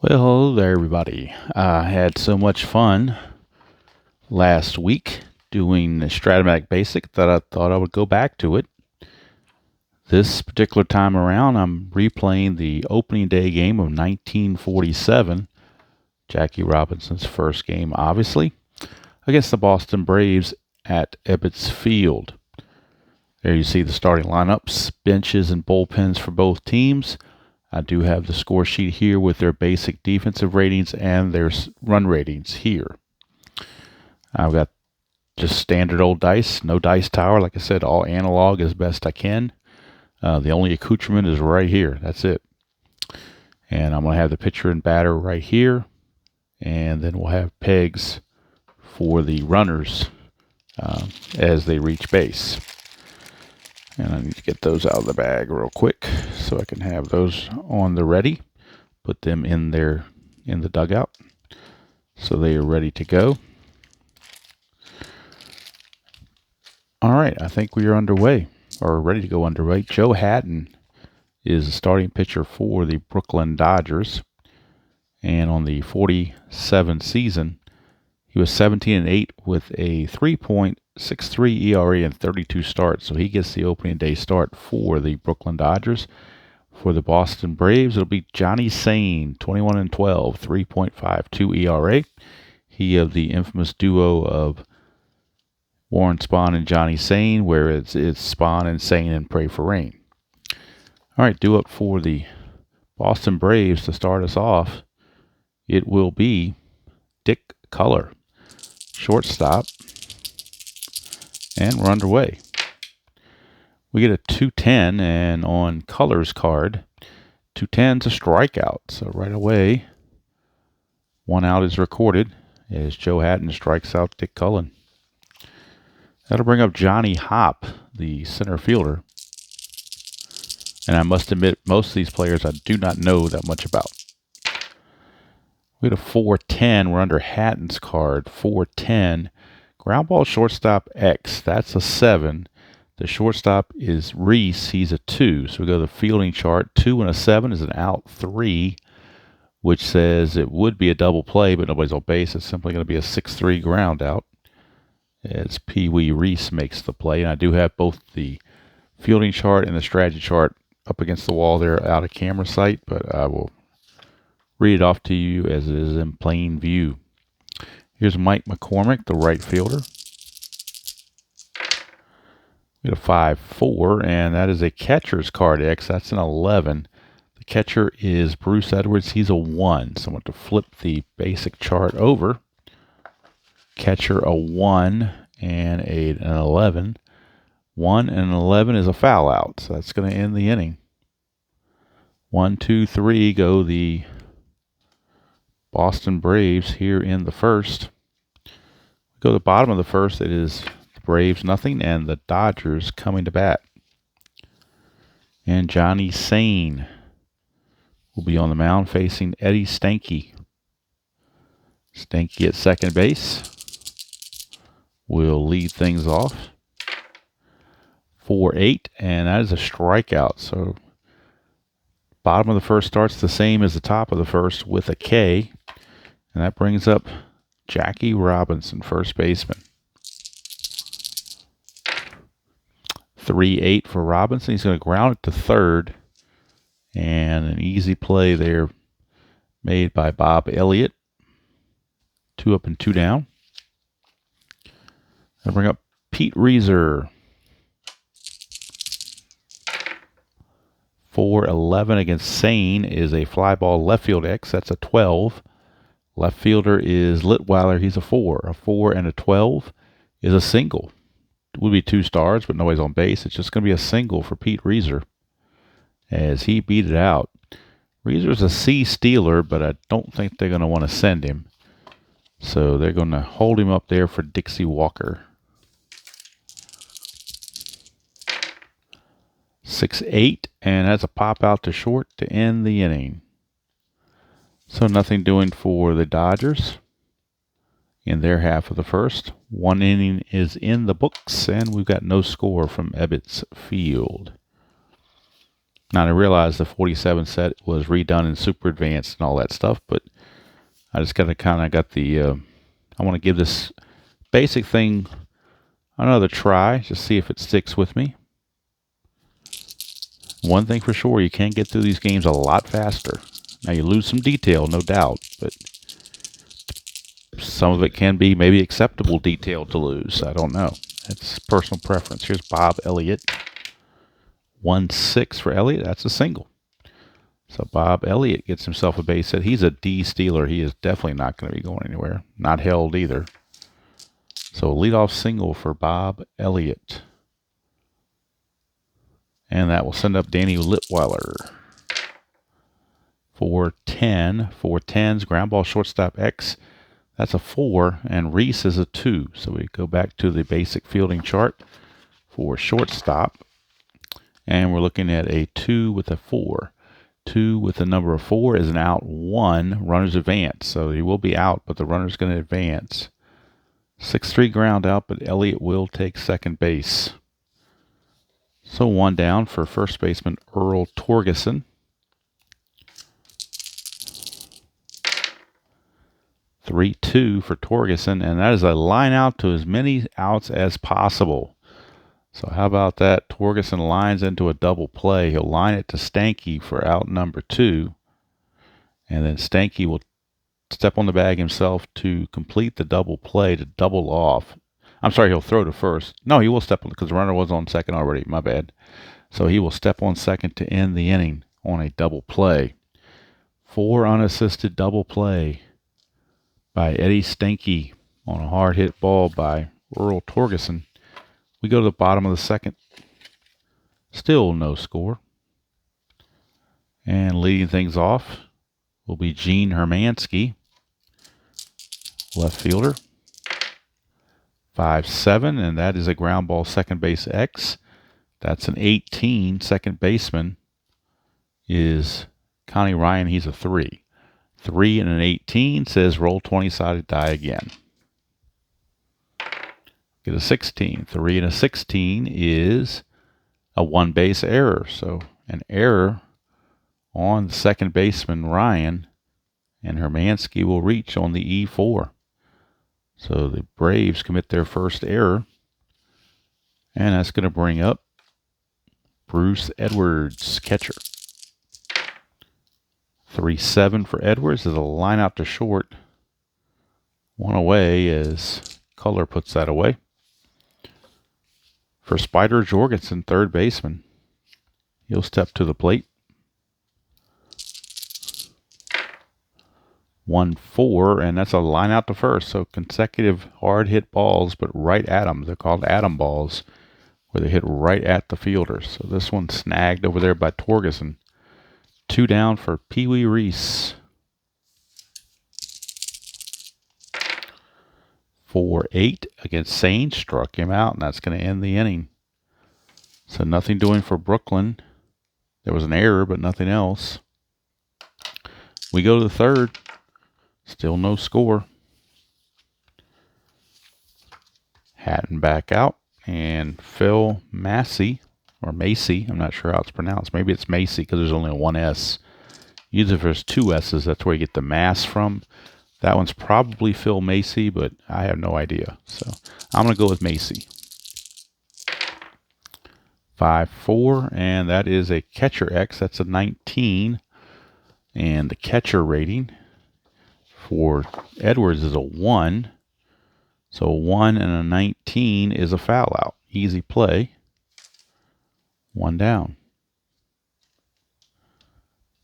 Well, hello there, everybody. I had so much fun last week doing the Strat-O-Matic Basic that I thought I would go back to it. This particular time around, I'm replaying the opening day game of 1947, Jackie Robinson's first game, obviously, against the Boston Braves at Ebbets Field. There you see the starting lineups, benches, and bullpens for both teams. I do have the score sheet here with their basic defensive ratings and their run ratings here. I've got just standard old dice, no dice tower. Like I said, all analog as best I can. The only accoutrement is right here. That's it. And I'm going to have the pitcher and batter right here. And then we'll have pegs for the runners as they reach base. And I need to get those out of the bag real quick so I can have those on the ready. Put them in the dugout so they are ready to go. All right, I think we are underway, or ready to go underway. Joe Hatton is the starting pitcher for the Brooklyn Dodgers. And on the 47 season, he was 17-8 with a 3.63 ERA and 32 starts. So he gets the opening day start for the Brooklyn Dodgers. For the Boston Braves, it'll be Johnny Sain, 21-12, 3.52 ERA. He of the infamous duo of Warren Spahn and Johnny Sain, where it's Spahn and Sain and Pray for Rain. All right, due up for the Boston Braves to start us off, it will be Dick Culler, shortstop, and we're underway. We get a 210, and on Culler's card, 210's a strikeout. So right away, 1 out is recorded as Joe Hatton strikes out Dick Cullen. That'll bring up Johnny Hopp, the center fielder. And I must admit, most of these players I do not know that much about. We had a 410. We're under Hatton's card. 410. Ground ball shortstop X. That's a 7. The shortstop is Reese. He's a 2. So we go to the fielding chart. 2 and a 7 is an out 3, which says it would be a double play, but nobody's on base. It's simply going to be a 6-3 ground out as Pee Wee Reese makes the play. And I do have both the fielding chart and the strategy chart up against the wall there out of camera sight, but I will read it off to you as it is in plain view. Here's Mike McCormick, the right fielder. We have a 5-4, and that is a catcher's card X. That's an 11. The catcher is Bruce Edwards. He's a 1. So I'm going to flip the basic chart over. Catcher a 1 and an 11. 1 and an 11 is a foul out, so that's going to end the inning. 1, 2, 3 go the Boston Braves here in the first. We go to the bottom of the first. It is the Braves nothing and the Dodgers coming to bat. And Johnny Sain will be on the mound facing Eddie Stanky. Stanky at second base will lead things off. 4-8, and that is a strikeout. So bottom of the first starts the same as the top of the first with a K. And that brings up Jackie Robinson, first baseman. 3-8 for Robinson. He's going to ground it to third. And an easy play there made by Bob Elliott. 2 up and 2 down. I'll bring up Pete Reeser. 4-11 against Sain is a fly ball left field X. That's a 12. Left fielder is Litweiler. He's a 4. A 4 and a 12 is a single. It would be 2 stars, but nobody's on base. It's just going to be a single for Pete Reeser as he beat it out. Reeser's a C stealer, but I don't think they're going to want to send him. So they're going to hold him up there for Dixie Walker. 6-8, and that's a pop out to short to end the inning. So nothing doing for the Dodgers in their half of the first. 1 inning is in the books, and we've got no score from Ebbets Field. Now, I realize the 47 set was redone in Super Advanced and all that stuff, but I just got the, I want to give this basic thing another try, just see if it sticks with me. One thing for sure, you can get through these games a lot faster. Now, you lose some detail, no doubt, but some of it can be maybe acceptable detail to lose. I don't know. It's personal preference. Here's Bob Elliott. 1-6 for Elliott. That's a single. So Bob Elliott gets himself a base hit. He's a D stealer. He is definitely not going to be going anywhere. Not held either. So leadoff single for Bob Elliott. And that will send up Danny Litweiler. 4-10. 4-10s. Ground ball shortstop X. That's a 4. And Reese is a 2. So we go back to the basic fielding chart for shortstop. And we're looking at a 2 with a 4. 2 with the number of 4 is an out 1. Runners advance. So he will be out, but the runner's going to advance. 6-3 ground out, but Elliott will take second base. So 1 down for first baseman Earl Torgeson. 3-2 for Torgeson, and that is a line out to as many outs as possible. So how about that? Torgeson lines into a double play. He'll line it to Stanky for out number 2. And then Stanky will step on the bag himself to complete the double play, to double off. I'm sorry, he'll throw to first. No, he will step on, because the runner was on second already. My bad. So he will step on second to end the inning on a double play. 4 unassisted double play by Eddie Stanky on a hard hit ball by Earl Torgeson. We go to the bottom of the second. Still no score. And leading things off will be Gene Hermansky, left fielder. 5-7, and that is a ground ball second base X. That's an 18. Second baseman is Connie Ryan. He's a 3. 3 and an 18 says roll 20-sided die again. Get a 16. 3 and a 16 is a 1 base error. So an error on second baseman Ryan, and Hermansky will reach on the E4. So the Braves commit their first error, and that's going to bring up Bruce Edwards, catcher. 3-7 for Edwards. Is a line out to short. 1 away as Culler puts that away. For Spider Jorgensen, third baseman, he'll step to the plate. 1-4, and that's a line out to first. So consecutive hard hit balls, but right at them. They're called atom balls, where they hit right at the fielder. So this one snagged over there by Torgeson. 2 down for Pee Wee Reese. 4-8 against Sane, struck him out, and that's going to end the inning. So nothing doing for Brooklyn. There was an error, but nothing else. We go to the third. Still no score. Hatton back out, and Phil Massey, or Macy, I'm not sure how it's pronounced. Maybe it's Macy because there's only 1 S. Usually if there's 2 S's, that's where you get the mass from. That one's probably Phil Macy, but I have no idea. So I'm going to go with Macy. 5-4, and that is a catcher X. That's a 19. And the catcher rating for Edwards is a 1. So 1 and a 19 is a foul out. Easy play. 1 down.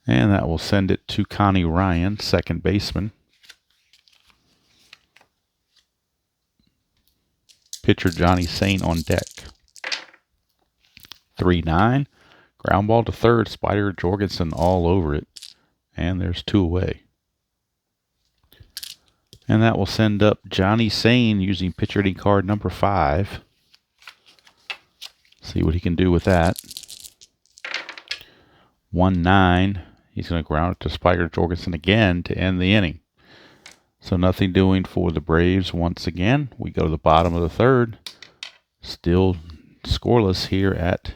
And that will send it to Connie Ryan, second baseman. Pitcher Johnny Saint on deck. 3-9. Ground ball to third. Spider Jorgensen all over it. And there's 2 away. And that will send up Johnny Saint using pitcher hitting card number 5. See what he can do with that. 1-9. He's going to ground it to Spider Jorgensen again to end the inning. So nothing doing for the Braves once again. We go to the bottom of the third. Still scoreless here at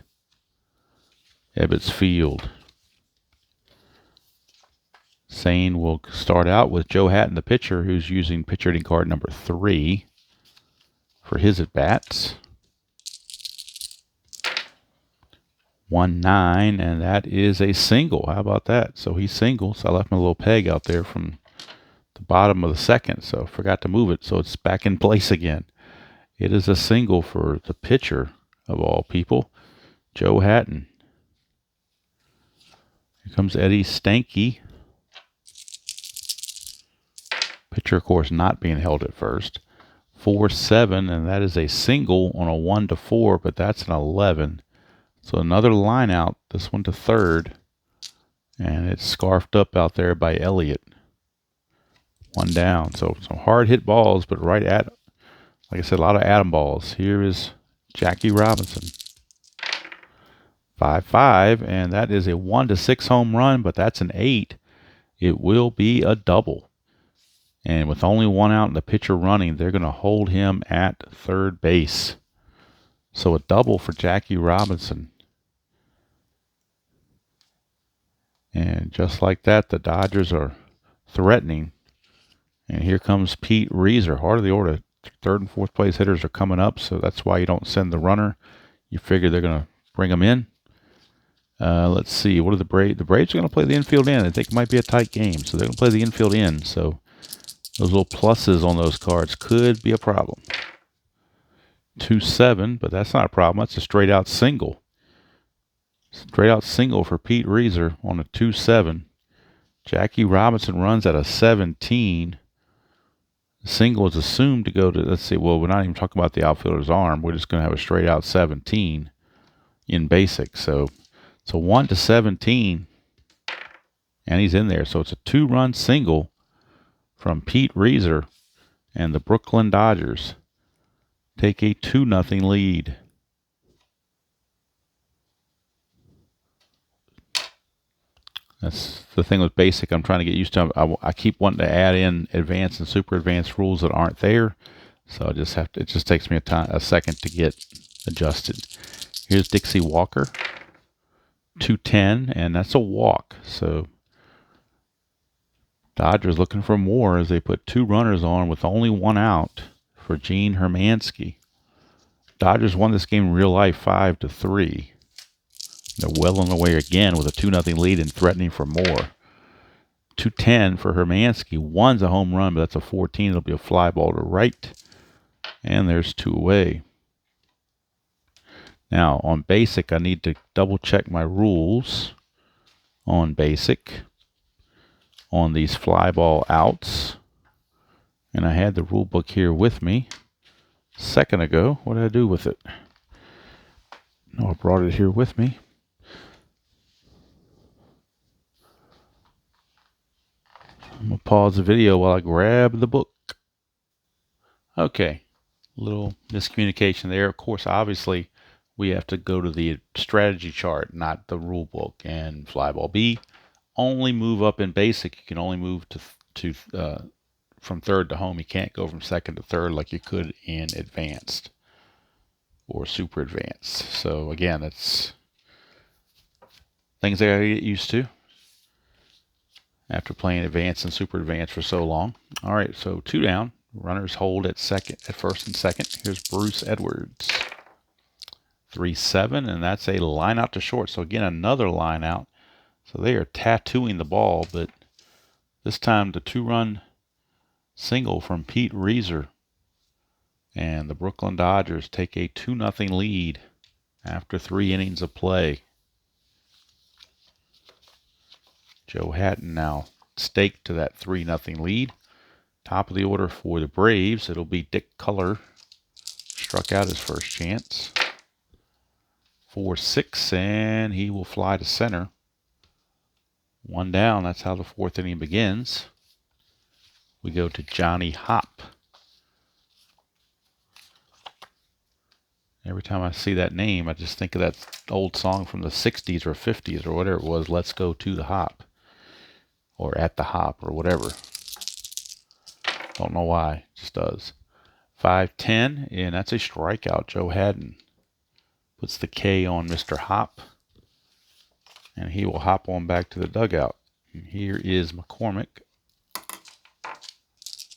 Ebbets Field. Sane will start out with Joe Hatton, the pitcher, who's using pitcher hitting card number 3 for his at-bats. 1-9, and that is a single. How about that? So he singles. I left my little peg out there from the bottom of the second, so I forgot to move it, so it's back in place again. It is a single for the pitcher, of all people, Joe Hatton. Here comes Eddie Stanky. Pitcher, of course, not being held at first. 4-7, and that is a single on a 1-4, but that's an 11. So another line out, this one to third, and it's scarfed up out there by Elliott. 1 down. So some hard hit balls, but right at, like I said, a lot of atom balls. Here is Jackie Robinson. 5-5, and that is a 1-6 home run, but that's an 8. It will be a double. And with only 1 out and the pitcher running, they're going to hold him at third base. So a double for Jackie Robinson. And just like that, the Dodgers are threatening. And here comes Pete Reeser, heart of the order. Third and fourth place hitters are coming up, so that's why you don't send the runner. You figure they're going to bring them in. Let's see. What are the Braves? The Braves are going to play the infield in. I think it might be a tight game, so they're going to play the infield in. So those little pluses on those cards could be a problem. 2-7, but that's not a problem. That's a straight out single. Straight out single for Pete Reeser on a 2-7. Jackie Robinson runs at a 17. The single is assumed to go to, let's see, well, we're not even talking about the outfielder's arm. We're just going to have a straight out 17 in basic. So 1-17, and he's in there. So it's a 2-run single from Pete Reeser, and the Brooklyn Dodgers take a 2-0 lead. That's the thing with basic I'm trying to get used to. I keep wanting to add in advanced and super advanced rules that aren't there. So I just have to, it just takes me a second to get adjusted. Here's Dixie Walker. 2-10, and that's a walk. So Dodgers looking for more as they put 2 runners on with only 1 out for Gene Hermansky. Dodgers won this game in real life 5-3. They're well on the way again with a 2-0 lead and threatening for more. 2-10 for Hermansky. 1's a home run, but that's a 14. It'll be a fly ball to right. And there's 2 away. Now, on basic, I need to double check my rules on basic on these fly ball outs. And I had the rule book here with me a second ago. What did I do with it? No, I brought it here with me. I'm going to pause the video while I grab the book. Okay, a little miscommunication there. Of course, obviously, we have to go to the strategy chart, not the rule book. And fly ball B, only move up in basic. You can only move from third to home. You can't go from second to third like you could in advanced or super advanced. So again, it's things I gotta get used to after playing advanced and super advanced for so long. All right, so 2 down. Runners hold at first and second. Here's Bruce Edwards. 3-7, and that's a line out to short. So again, another line out. So they are tattooing the ball, but this time the 2-run single from Pete Reeser. And the Brooklyn Dodgers take a 2-0 lead after 3 innings of play. Joe Hatton now staked to that 3-0 lead. Top of the order for the Braves, it'll be Dick Culler. Struck out his first chance. 4-6, and he will fly to center. 1 down, that's how the 4th inning begins. We go to Johnny Hopp. Every time I see that name, I just think of that old song from the 60s or 50s or whatever it was, Let's Go to the Hop. Or At the Hop or whatever. Don't know why, it just does. 5-10, and that's a strikeout. Joe Hatton puts the K on Mr. Hopp. and he will hop on back to the dugout. And here is McCormick.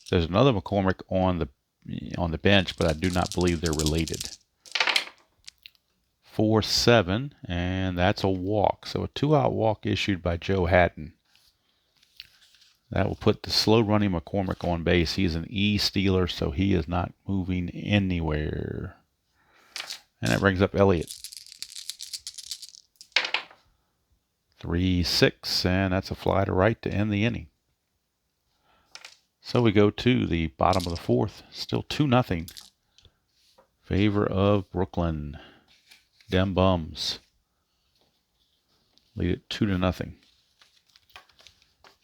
There's another McCormick on the bench, but I do not believe they're related. 4-7, and that's a walk. So a 2-out walk issued by Joe Hatton. That will put the slow running McCormick on base. He's an E stealer, so he is not moving anywhere. And that brings up Elliott. 3-6, and that's a fly to right to end the inning. So we go to the bottom of the fourth. Still 2-0. Favor of Brooklyn. Dem Bums. Lead it 2-0.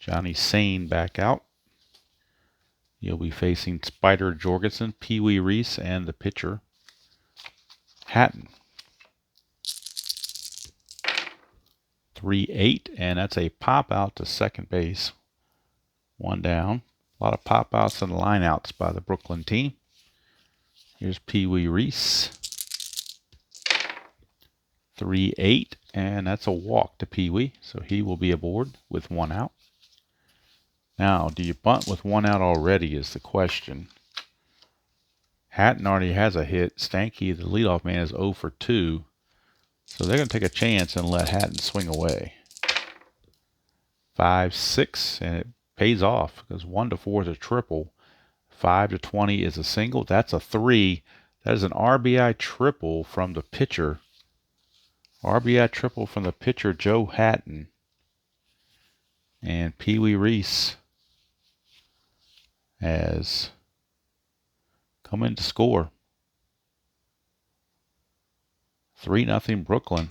Johnny Sane back out. You'll be facing Spider Jorgensen, Pee Wee Reese, and the pitcher, Hatton. 3-8, and that's a pop out to second base. One down. A lot of pop outs and line outs by the Brooklyn team. Here's Pee Wee Reese. 3-8, and that's a walk to Pee Wee, so he will be aboard with 1 out. Now, do you bunt with 1 out already is the question. Hatton already has a hit. Stanky, the leadoff man, is 0 for 2. So they're going to take a chance and let Hatton swing away. 5-6, and it pays off because 1-4 is a triple. 5-20 is a single. That's a 3. That is an RBI triple from the pitcher. RBI triple from the pitcher, Joe Hatton. And Pee Wee Reese has come in to score. 3-0 Brooklyn.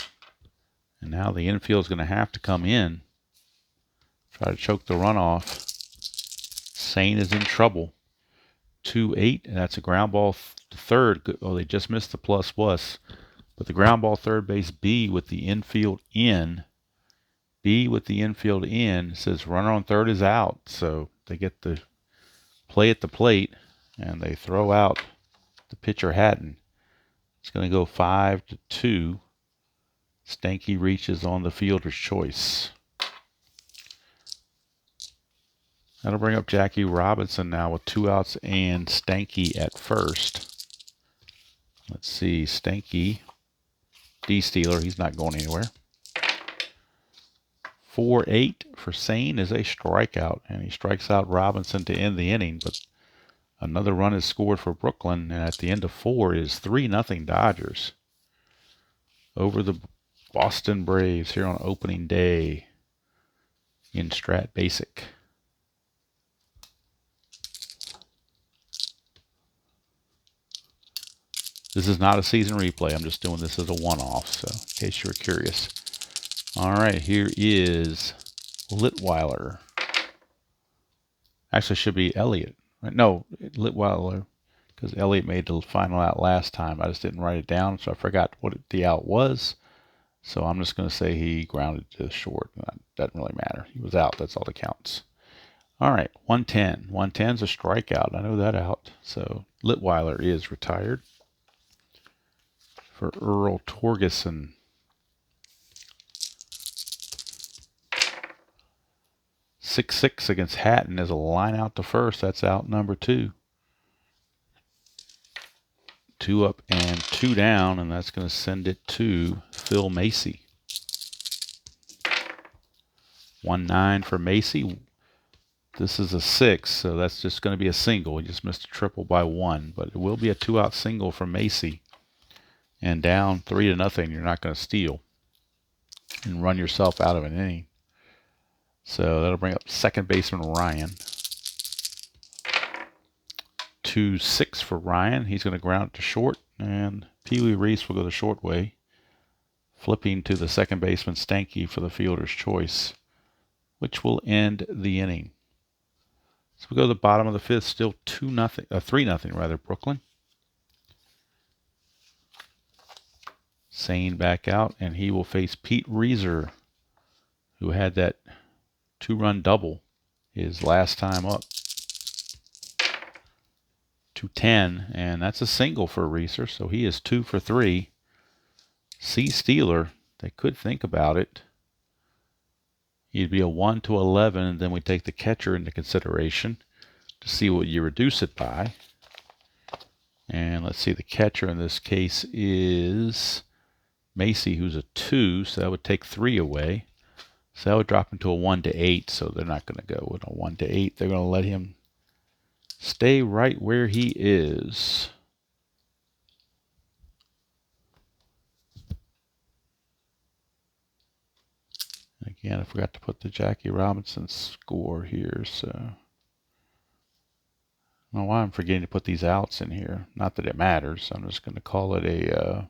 And now the infield is going to have to come in. Try to choke the runoff. Sane is in trouble. 2-8, and that's a ground ball to third. Oh, they just missed the plus. But the ground ball third base B with the infield in. B with the infield in says runner on third is out. So they get the play at the plate, and they throw out the pitcher Hatton. It's going to go 5-2. Stanky reaches on the fielder's choice. That'll bring up Jackie Robinson now with 2 outs and Stanky at first. Let's see, Stanky, D-stealer, he's not going anywhere. 4-8 for Sane is a strikeout, and he strikes out Robinson to end the inning, but another run is scored for Brooklyn, and at the end of 4 is 3-0 Dodgers over the Boston Braves here on opening day in Strat-Basic. This is not a season replay. I'm just doing this as a one-off, so in case you're curious. All right, here is Litweiler. Actually, it should be Elliott. No, Litweiler, because Elliott made the final out last time. I just didn't write it down, so I forgot what the out was. So I'm just going to say he grounded to short. That doesn't really matter. He was out. That's all that counts. All right, 110. 110's a strikeout. I know that out. So Litweiler is retired for Earl Torgeson. 6-6 against Hatton is a line out to first. That's out number 2. 2 up and 2 down, and that's going to send it to Phil Macy. 1-9 for Macy. This is a 6, so that's just going to be a single. He just missed a triple by 1, but it will be a 2-out single for Macy. And down 3-0, you're not going to steal and run yourself out of an inning. So that'll bring up second baseman Ryan. 2-6 for Ryan. He's going to ground it to short, and Pee Wee Reese will go the short way, flipping to the second baseman Stanky for the fielder's choice, which will end the inning. So we go to the bottom of the fifth, still 3-0 rather, Brooklyn. Sane back out, and he will face Pete Reeser, who had that 2-run double his last time up. 2-10, and that's a single for Reeser, so he is 2 for 3. C Steeler, they could think about it. He'd be a 1 to 11, and then we take the catcher into consideration to see what you reduce it by. And let's see, the catcher in this case is Macy, who's a 2, so that would take 3 away. So that would drop him to a 1 to 8, so they're not going to go with a 1 to 8. They're going to let him stay right where he is. Again, I forgot to put the Jackie Robinson score here, so I don't know why I'm forgetting to put these outs in here. Not that it matters. I'm just going to call it a.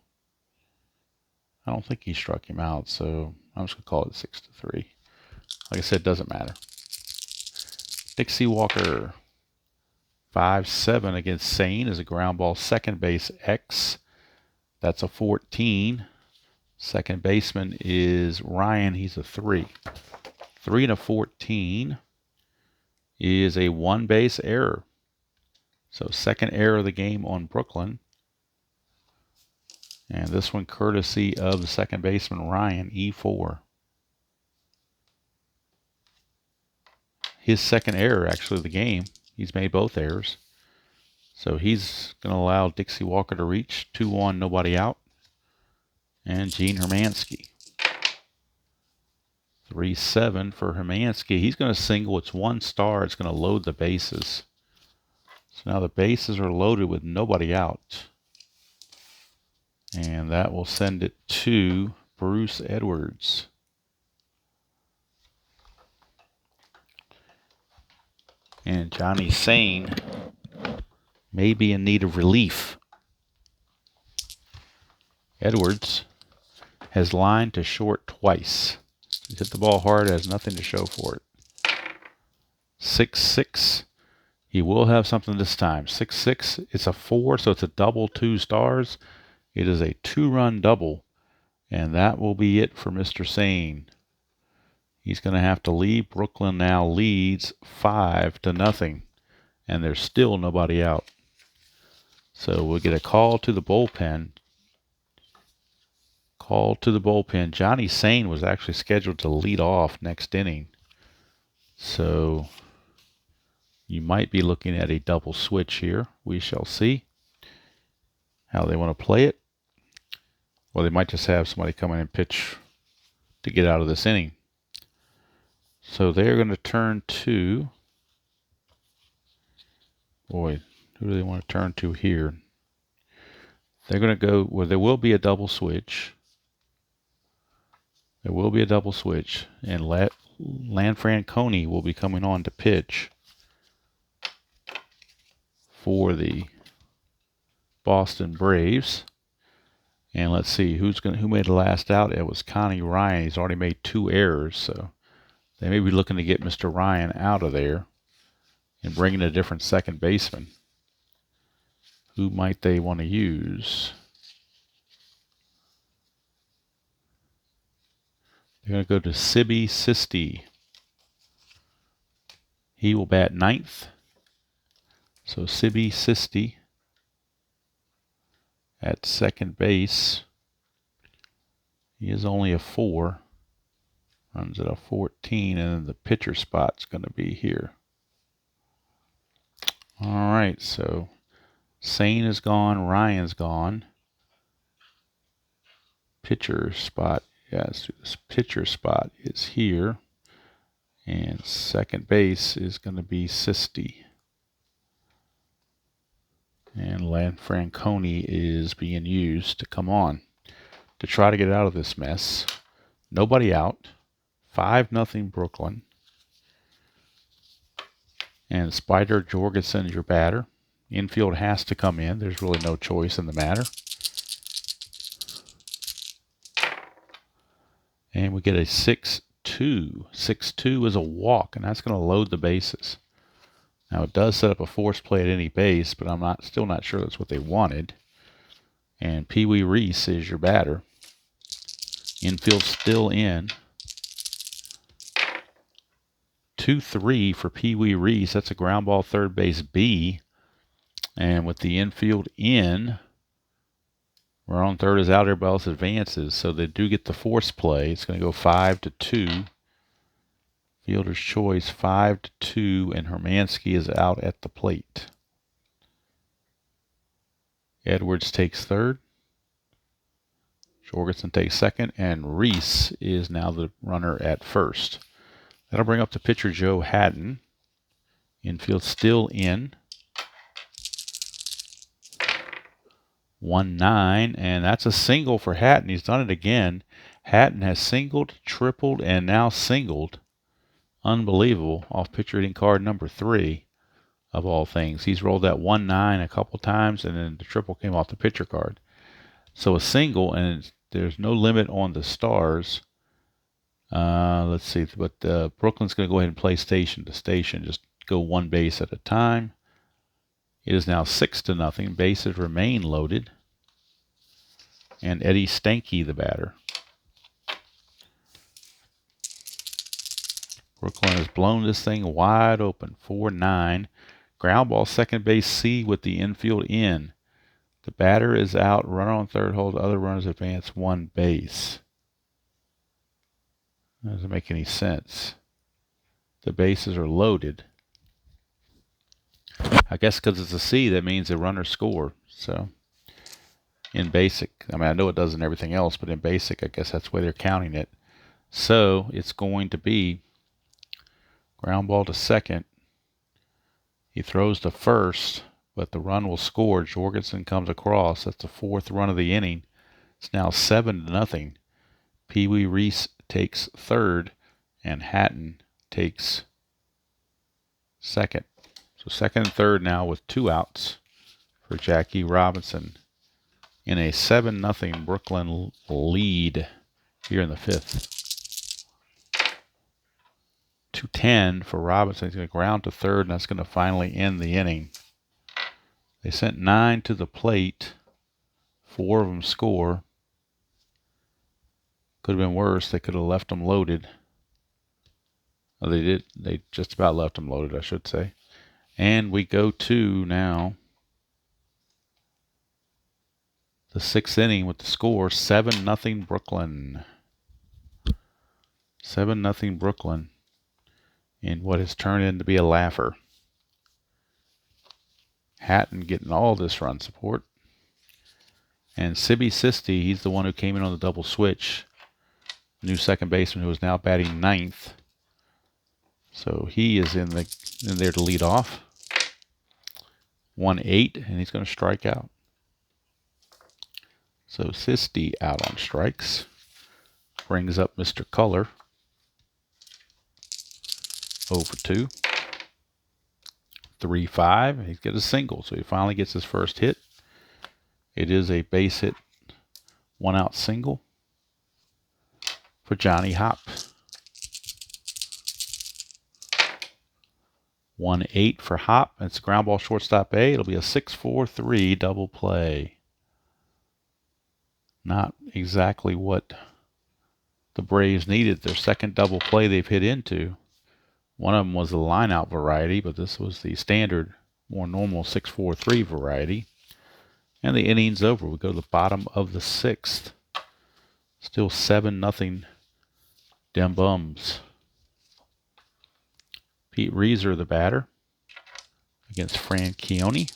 I don't think he struck him out, so I'm just going to call it 6 to 3. Like I said, it doesn't matter. Dixie Walker, 5-7 against Sane is a ground ball. Second base X. That's a 14. Second baseman is Ryan. He's a 3. 3 and a 14 is a 1 base error. So second error of the game on Brooklyn. And this one courtesy of the second baseman Ryan, E4. His second error actually of the game. He's made both errors. So he's going to allow Dixie Walker to reach 2-1, nobody out. And Gene Hermansky. 3-7 for Hermansky. He's going to single. It's 1 star. It's going to load the bases. So now the bases are loaded with nobody out. And that will send it to Bruce Edwards. And Johnny Sane may be in need of relief. Edwards has lined to short twice. He's hit the ball hard, has nothing to show for it. 6-6. He will have something this time. 6-6. It's a 4, so it's a double 2 stars. It is a 2-run double, and that will be it for Mr. Sane. He's going to have to leave. Brooklyn now leads 5-0, and there's still nobody out. So we'll get a call to the bullpen. Johnny Sane was actually scheduled to lead off next inning. So you might be looking at a double switch here. We shall see how they want to play it. Or they might just have somebody come in and pitch to get out of this inning. So they're going to turn to, boy, who do they want to turn to here? They're going to go, well, there will be a double switch. There will be a double switch, and Lanfranconi will be coming on to pitch for the Boston Braves. And let's see who made the last out. It was Connie Ryan. He's already made 2 errors, so they may be looking to get Mr. Ryan out of there and bring in a different second baseman. Who might they want to use? They're going to go to Sibby Sisti. He will bat 9th. So Sibby Sisti at second base. He is only a 4. Runs at a 14, and then the pitcher spot's going to be here. All right, so Sane is gone. Ryan's gone. Pitcher spot. Yes, this pitcher spot is here. And second base is going to be Sisti. And Lanfranconi is being used to come on to try to get out of this mess. Nobody out. 5-0 Brooklyn. And Spider Jorgensen is your batter. Infield has to come in. There's really no choice in the matter. And we get a 6-2. 6-2 is a walk, and that's going to load the bases. Now it does set up a force play at any base, but I'm still not sure that's what they wanted. And Pee Wee Reese is your batter. Infield still in. 2-3 for Pee Wee Reese. That's a ground ball third base B. And with the infield in, we're on third is out, everybody else advances. So they do get the force play. It's going to go 5-2. Fielder's choice 5-2, and Hermansky is out at the plate. Edwards takes third. Jorgensen takes second, and Reese is now the runner at first. That'll bring up the pitcher Joe Hatton. Infield still in. 1-9, and that's a single for Hatton. He's done it again. Hatton has singled, tripled, and now singled. Unbelievable. Off pitcher hitting card number 3 of all things. He's rolled that 1-9 a couple times, and then the triple came off the pitcher card. So a single, and there's no limit on the stars. Let's see, but Brooklyn's going to go ahead and play station to station. Just go one base at a time. It is now 6-0. Bases remain loaded. And Eddie Stanky, the batter. Brooklyn has blown this thing wide open. 4-9. Ground ball, second base C with the infield in. The batter is out. Runner on third hold. Other runners advance one base. That doesn't make any sense. The bases are loaded. I guess because it's a C, that means the runners score. So in basic, I mean, I know it does in everything else, but in basic, I guess that's the way they're counting it. So it's going to be ground ball to second. He throws to first, but the run will score. Jorgensen comes across. That's the 4th run of the inning. It's now 7-0. Pee Wee Reese takes third, and Hatton takes second. So second and third now with 2 outs for Jackie Robinson in a 7-0 Brooklyn lead here in the 5th. 2-10 for Robinson. He's going to ground to third, and that's going to finally end the inning. They sent 9 to the plate. 4 of them score. Could have been worse. They could have left them loaded. Oh, they did. They just about left them loaded, I should say. And we go to now the 6th inning with the score 7-0 Brooklyn. 7-0 Brooklyn in what has turned into be a laugher. Hatton getting all this run support. And Sibby Sisti, he's the one who came in on the double switch. New second baseman who is now batting 9th. So he is in there to lead off. 1-8, and he's going to strike out. So Sisti out on strikes. Brings up Mr. Color. 0 for 2. 3-5. He's got a single, so he finally gets his first hit. It is a base hit, 1-out single for Johnny Hop. 1-8 for Hop. It's a ground ball shortstop A. It'll be a 6-4-3 double play. Not exactly what the Braves needed. Their second double play they've hit into. One of them was the line-out variety, but this was the standard, more normal 6-4-3 variety. And the inning's over. We go to the bottom of the 6th. Still 7-0 Dem Bums. Pete Reeser, the batter, against Franchione.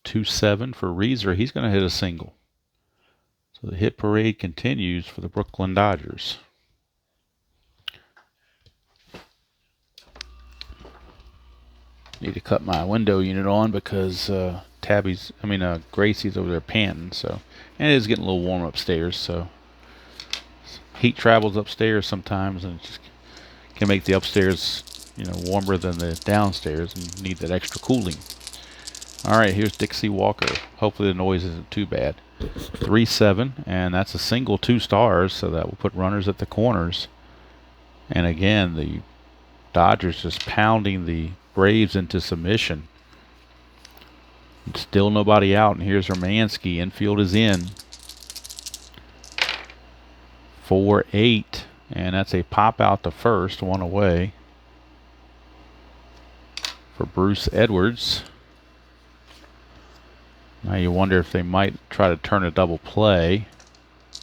2-7 for Reeser. He's going to hit a single. So the hit parade continues for the Brooklyn Dodgers. Need to cut my window unit on because Gracie's over there panting. So, and it is getting a little warm upstairs. So heat travels upstairs sometimes, and it just can make the upstairs, warmer than the downstairs, and you need that extra cooling. All right, here's Dixie Walker. Hopefully the noise isn't too bad. 3-7, and that's a single 2 stars, so that will put runners at the corners. And again, the Dodgers just pounding the Braves into submission. Still nobody out, and here's Hermansky. Infield is in. 4-8, and that's a pop out to first, 1 away for Bruce Edwards. Now you wonder if they might try to turn a double play.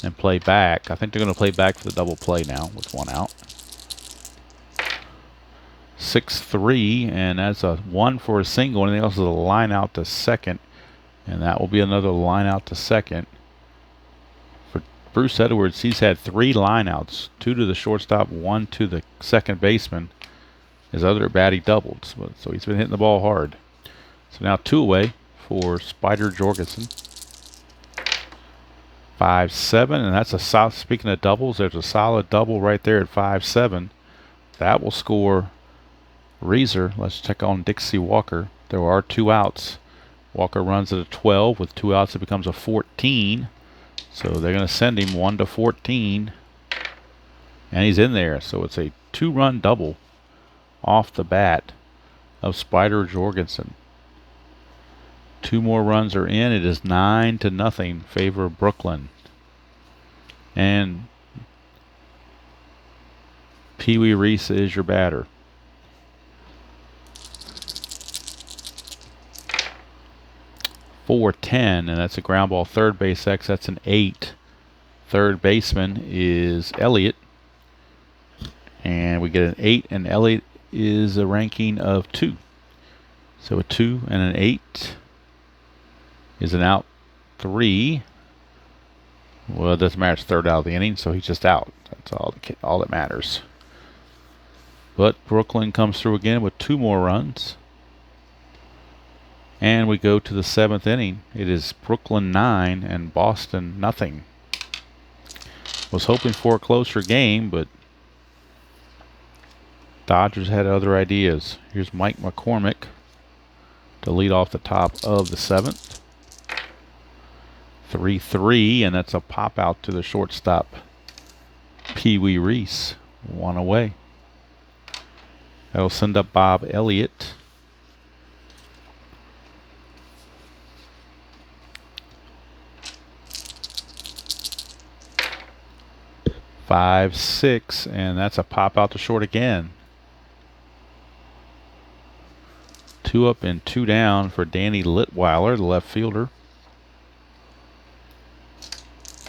and play back. I think they're going to play back for the double play now with one out. 6-3, and that's a 1 for a single. Anything else is a line out to second, and that will be another line out to second. For Bruce Edwards, he's had 3 line outs, 2 to the shortstop, 1 to the second baseman. His other bat he doubled, so he's been hitting the ball hard. So now 2 away for Spider Jorgensen. 5-7, and that's a solid. Speaking of doubles, there's a solid double right there at 5-7. That will score Reeser. Let's check on Dixie Walker. There are 2 outs. Walker runs at a 12. With 2 outs, it becomes a 14. So they're going to send him 1-14, and he's in there. So it's a 2-run double off the bat of Spider Jorgensen. 2 more runs are in. It is 9-0 favor of Brooklyn. And Pee Wee Reese is your batter. .410, and that's a ground ball. Third base X. That's an 8. Third baseman is Elliott, and we get an 8, and Elliott is a ranking of 2. So a 2 and an 8 is an out 3. Well, it doesn't matter. It's third out of the inning, so he's just out. That's all that matters. But Brooklyn comes through again with 2 more runs. And we go to the 7th inning. It is Brooklyn 9 and Boston nothing. Was hoping for a closer game, but Dodgers had other ideas. Here's Mike McCormick to lead off the top of the 7th. 3-3, and that's a pop out to the shortstop, Pee Wee Reese. 1 away. That'll send up Bob Elliott. Five, 6, and that's a pop out to short again. 2 up and 2 down for Danny Litweiler, the left fielder.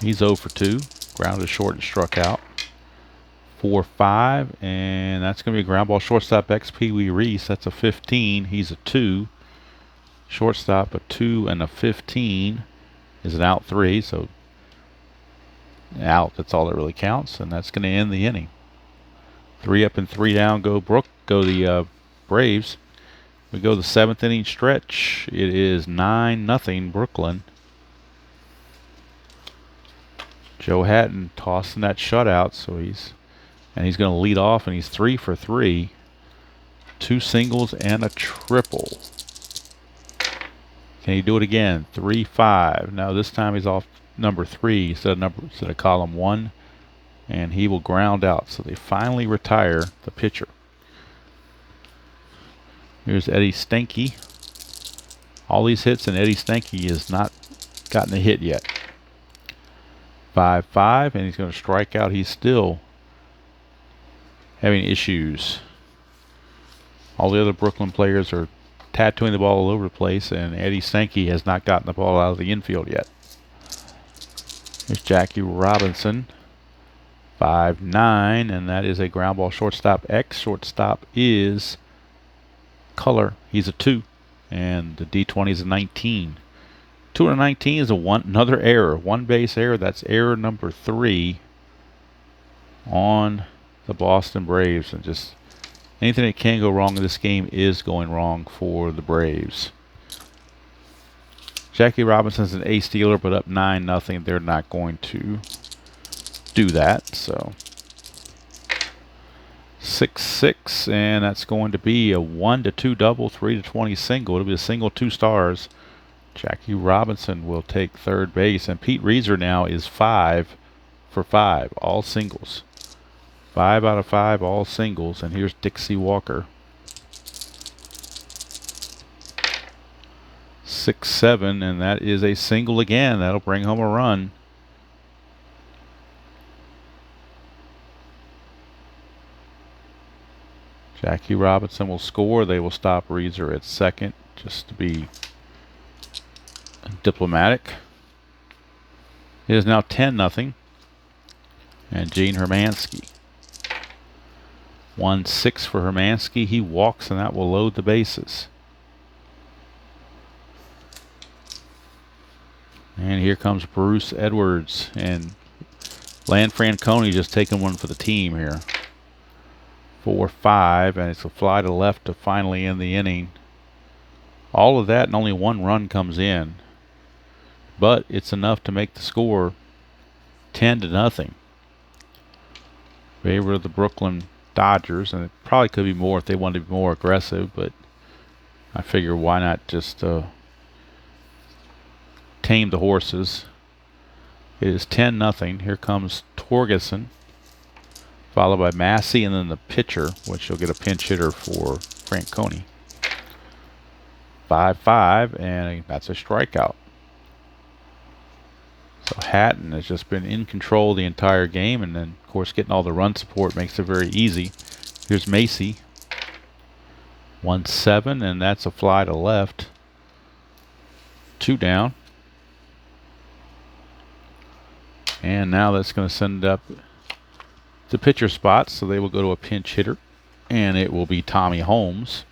He's 0 for 2. Grounded short and struck out. 4-5, and that's going to be a ground ball. Shortstop X Pee Wee Reese. That's a 15. He's a 2. Shortstop a 2 and a 15 is an out 3. So out. That's all that really counts, and that's going to end the inning. 3 up and 3 down. Go the Braves. We go the 7th inning stretch. It is 9-0 Brooklyn. Joe Hatton tossing that shutout, so he's going to lead off, and he's 3 for 3. 2 singles and a triple. Can he do it again? 3-5. Now this time he's off number 3 instead of column 1, and he will ground out. So they finally retire the pitcher. Here's Eddie Stanky. All these hits, and Eddie Stanky has not gotten a hit yet. 5-5, and he's going to strike out. He's still having issues. All the other Brooklyn players are tattooing the ball all over the place, and Eddie Stanky has not gotten the ball out of the infield yet. Here's Jackie Robinson. 5-9, and that is a ground ball. Shortstop X. Shortstop is Color. He's a 2, and the D20 is a 19. 219 is another error. 1 base error. That's error number 3 on the Boston Braves. And just anything that can go wrong in this game is going wrong for the Braves. Jackie Robinson's an ace stealer, but up 9-0. They're not going to do that. So 6-6, and that's going to be a 1-2 double, 3-20 single. It'll be a single, 2 stars. Jackie Robinson will take third base, and Pete Reeser now is 5 for 5, all singles. 5 out of 5, all singles. And here's Dixie Walker. 6-7, and that is a single again. That'll bring home a run. Jackie Robinson will score. They will stop Reeser at second, just to be diplomatic. It is now 10-0. And Gene Hermansky. 1-6 for Hermansky. He walks, and that will load the bases. And here comes Bruce Edwards. And Lan Franconi just taking one for the team here. 4-5, and it's a fly to left to finally end the inning. All of that, and only one run comes in. But it's enough to make the score 10-0. Favor of the Brooklyn Dodgers, and it probably could be more if they wanted to be more aggressive, but I figure why not just tame the horses. It is 10-0. Here comes Torgerson, followed by Massey, and then the pitcher, which will get a pinch hitter for Franconi. 5-5, and that's a strikeout. So Hatton has just been in control the entire game, and then, of course, getting all the run support makes it very easy. Here's Macy. 1-7, and that's a fly to left. 2 down. And now that's going to send up the pitcher spot, so they will go to a pinch hitter, and it will be Tommy Holmes.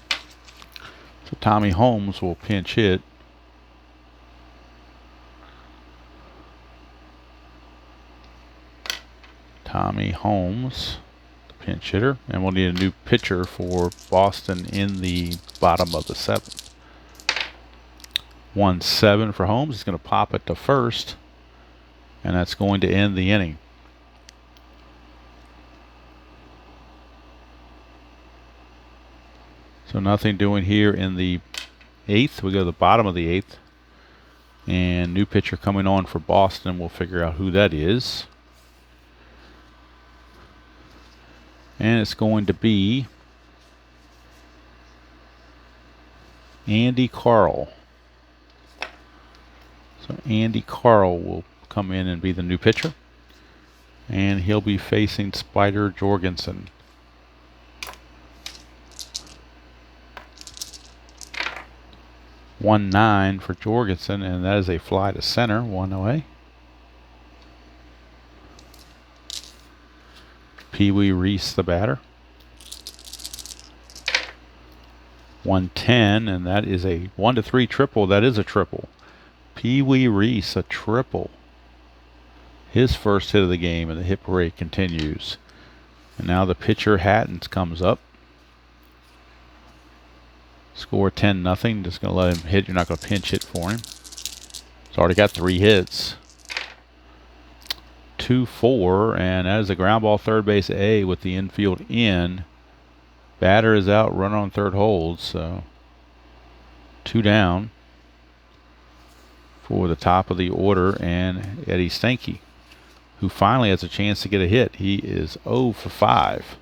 So Tommy Holmes will pinch hit. Tommy Holmes, the pinch hitter, and we'll need a new pitcher for Boston in the bottom of the 7th. 1-7 for Holmes. He's going to pop it to first, and that's going to end the inning. So nothing doing here in the 8th. We go to the bottom of the 8th, and new pitcher coming on for Boston. We'll figure out who that is. And it's going to be Andy Carl. So Andy Carl will come in and be the new pitcher. And he'll be facing Spider Jorgensen. (1-9) for Jorgensen, and that is a fly to center, 1 away. Pee Wee Reese, the batter. 1-10, and that is a 1-3 triple. That is a triple. Pee Wee Reese, a triple. His first hit of the game, and the hit parade continues. And now the pitcher Hattons comes up. Score 10-0. Just going to let him hit. You're not going to pinch hit for him. He's already got 3 hits. 2-4, and that is a ground ball third base A with the infield in. Batter is out, runner on third holds, so 2 down for the top of the order, and Eddie Stanky, who finally has a chance to get a hit. He is 0 for 5.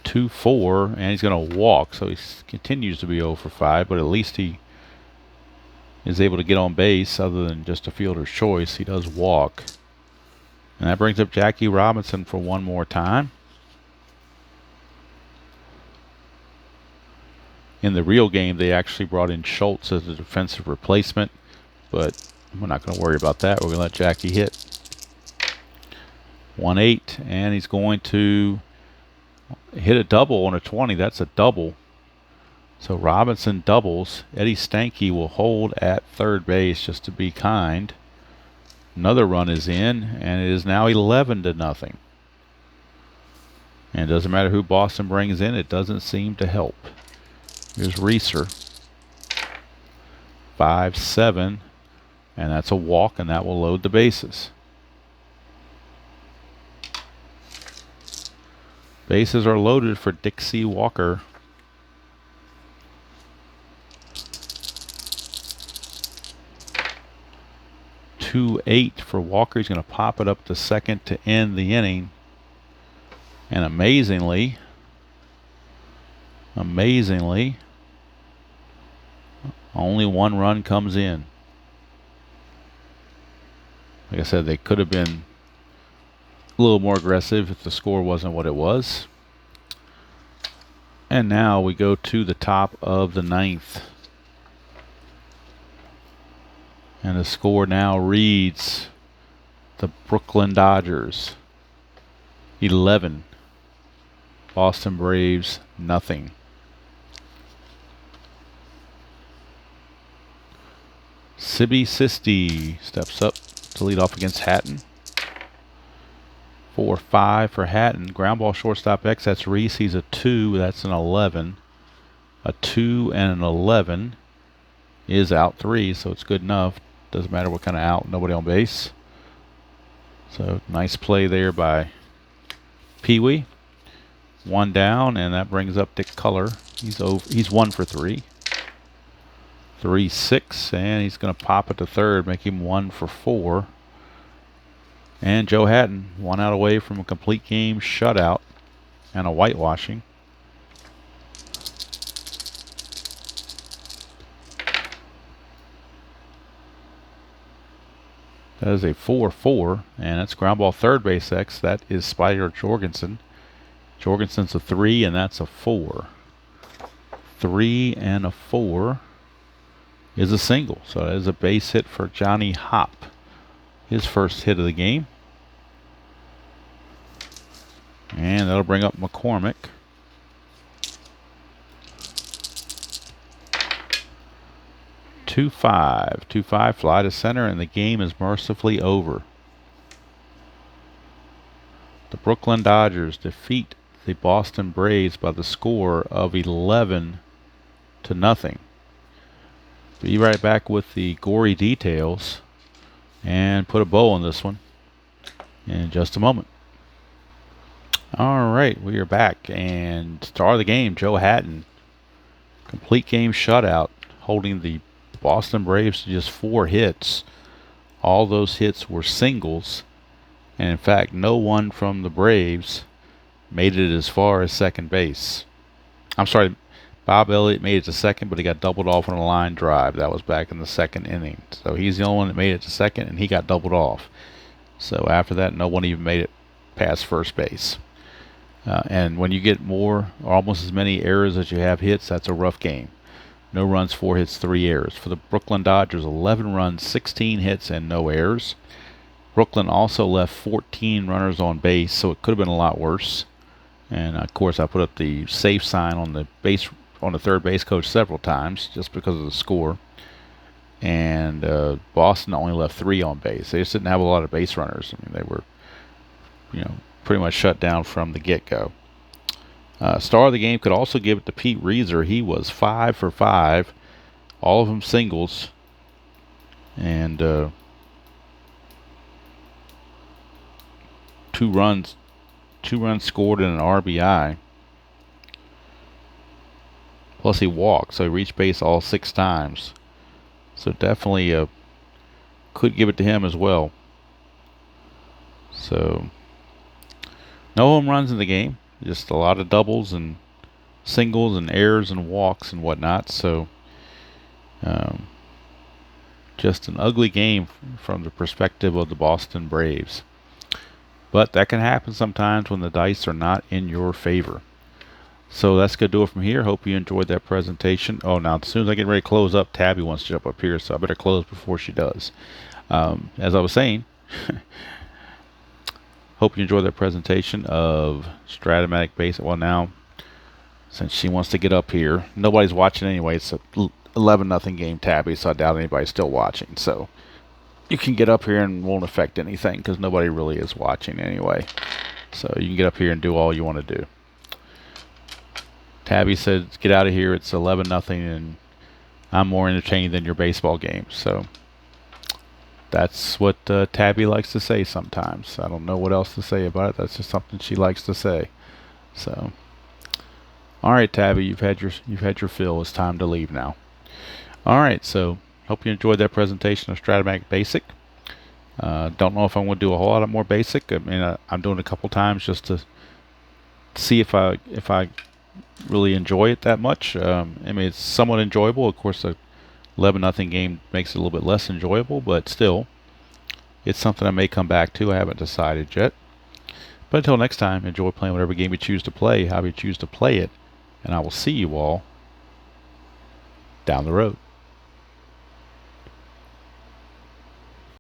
2-4, and he's going to walk, so he continues to be 0 for 5, but at least he is able to get on base other than just a fielder's choice. He does walk. And that brings up Jackie Robinson for one more time. In the real game, they actually brought in Schultz as a defensive replacement, but we're not going to worry about that. We're going to let Jackie hit. 1-8, and he's going to hit a double on a 20. That's a double. So Robinson doubles. Eddie Stanky will hold at third base just to be kind. Another run is in, and it is now 11-0. And it doesn't matter who Boston brings in, it doesn't seem to help. Here's Reeser. 5-7, and that's a walk, and that will load the bases. Bases are loaded for Dixie Walker. 2-8 for Walker. He's going to pop it up to second to end the inning. And amazingly, only 1 run comes in. Like I said, they could have been a little more aggressive if the score wasn't what it was. And now we go to the top of the 9th. And the score now reads the Brooklyn Dodgers 11, Boston Braves nothing. Sibby Sisti steps up to lead off against Hatton. 4-5 for Hatton. Ground ball shortstop X. That's Reese. He's a 2. That's an 11. A 2 and an 11 is out 3, so it's good enough. Doesn't matter what kind of out. Nobody on base. So nice play there by Pee Wee. 1 down, and that brings up Dick Culler. He's 1 for 3. 3-6, and he's going to pop it to third, make him 1 for 4. And Joe Hatton, 1 out away from a complete game shutout and a whitewashing. That is a 4-4, and that's ground ball third base X. That is Spider Jorgensen. Jorgensen's a 3, and that's a 4. 3 and a 4 is a single, so that is a base hit for Johnny Hop. His first hit of the game. And that'll bring up McCormick. Two five fly to center, and the game is mercifully over. The Brooklyn Dodgers defeat the Boston Braves by the score of 11-0. Be right back with the gory details and put a bow on this one in just a moment. All right, we are back, and star of the game, Joe Hatton. Complete game shutout, holding the Boston Braves to just 4 hits. All those hits were singles, and in fact, no one from the Braves made it as far as second base. I'm sorry, Bob Elliott made it to second, but he got doubled off on a line drive. That was back in the second inning. So he's the only one that made it to second, and he got doubled off. So after that, no one even made it past first base. And when you get more, or almost as many errors as you have hits, that's a rough game. No runs, 4 hits, 3 errors. For the Brooklyn Dodgers, 11 runs, 16 hits, and no errors. Brooklyn also left 14 runners on base, so it could have been a lot worse. And of course, I put up the safe sign on the third base coach several times just because of the score. And Boston only left 3 on base. They just didn't have a lot of base runners. I mean, they were, pretty much shut down from the get-go. Star of the game could also give it to Pete Reeser. He was 5 for 5, all of them singles, and 2 runs scored and an RBI. Plus he walked, so he reached base all 6 times. So definitely could give it to him as well. So no home runs in the game. Just a lot of doubles and singles and errors and walks and whatnot. So just an ugly game from the perspective of the Boston Braves. But that can happen sometimes when the dice are not in your favor. So that's going to do it from here. Hope you enjoyed that presentation. Oh, now as soon as I get ready to close up, Tabby wants to jump up here, so I better close before she does. As I was saying, hope you enjoyed that presentation of Strat-O-Matic Basic. Well, now, since she wants to get up here, nobody's watching anyway. It's a 11-0 game, Tabby, so I doubt anybody's still watching. So you can get up here and won't affect anything because nobody really is watching anyway. So you can get up here and do all you want to do. Tabby said, get out of here. It's 11-0, and I'm more entertained than your baseball games. So that's what Tabby likes to say sometimes. I don't know what else to say about it. That's just something she likes to say. So, all right, Tabby, you've had your fill. It's time to leave now. All right, so hope you enjoyed that presentation of Strat-O-Matic Basic. Don't know if I'm going to do a whole lot more basic. I mean, I'm doing it a couple times just to see if I really enjoy it that much. I mean, it's somewhat enjoyable. Of course, the 11-0 game makes it a little bit less enjoyable, but still, it's something I may come back to. I haven't decided yet. But until next time, enjoy playing whatever game you choose to play, however you choose to play it, and I will see you all down the road.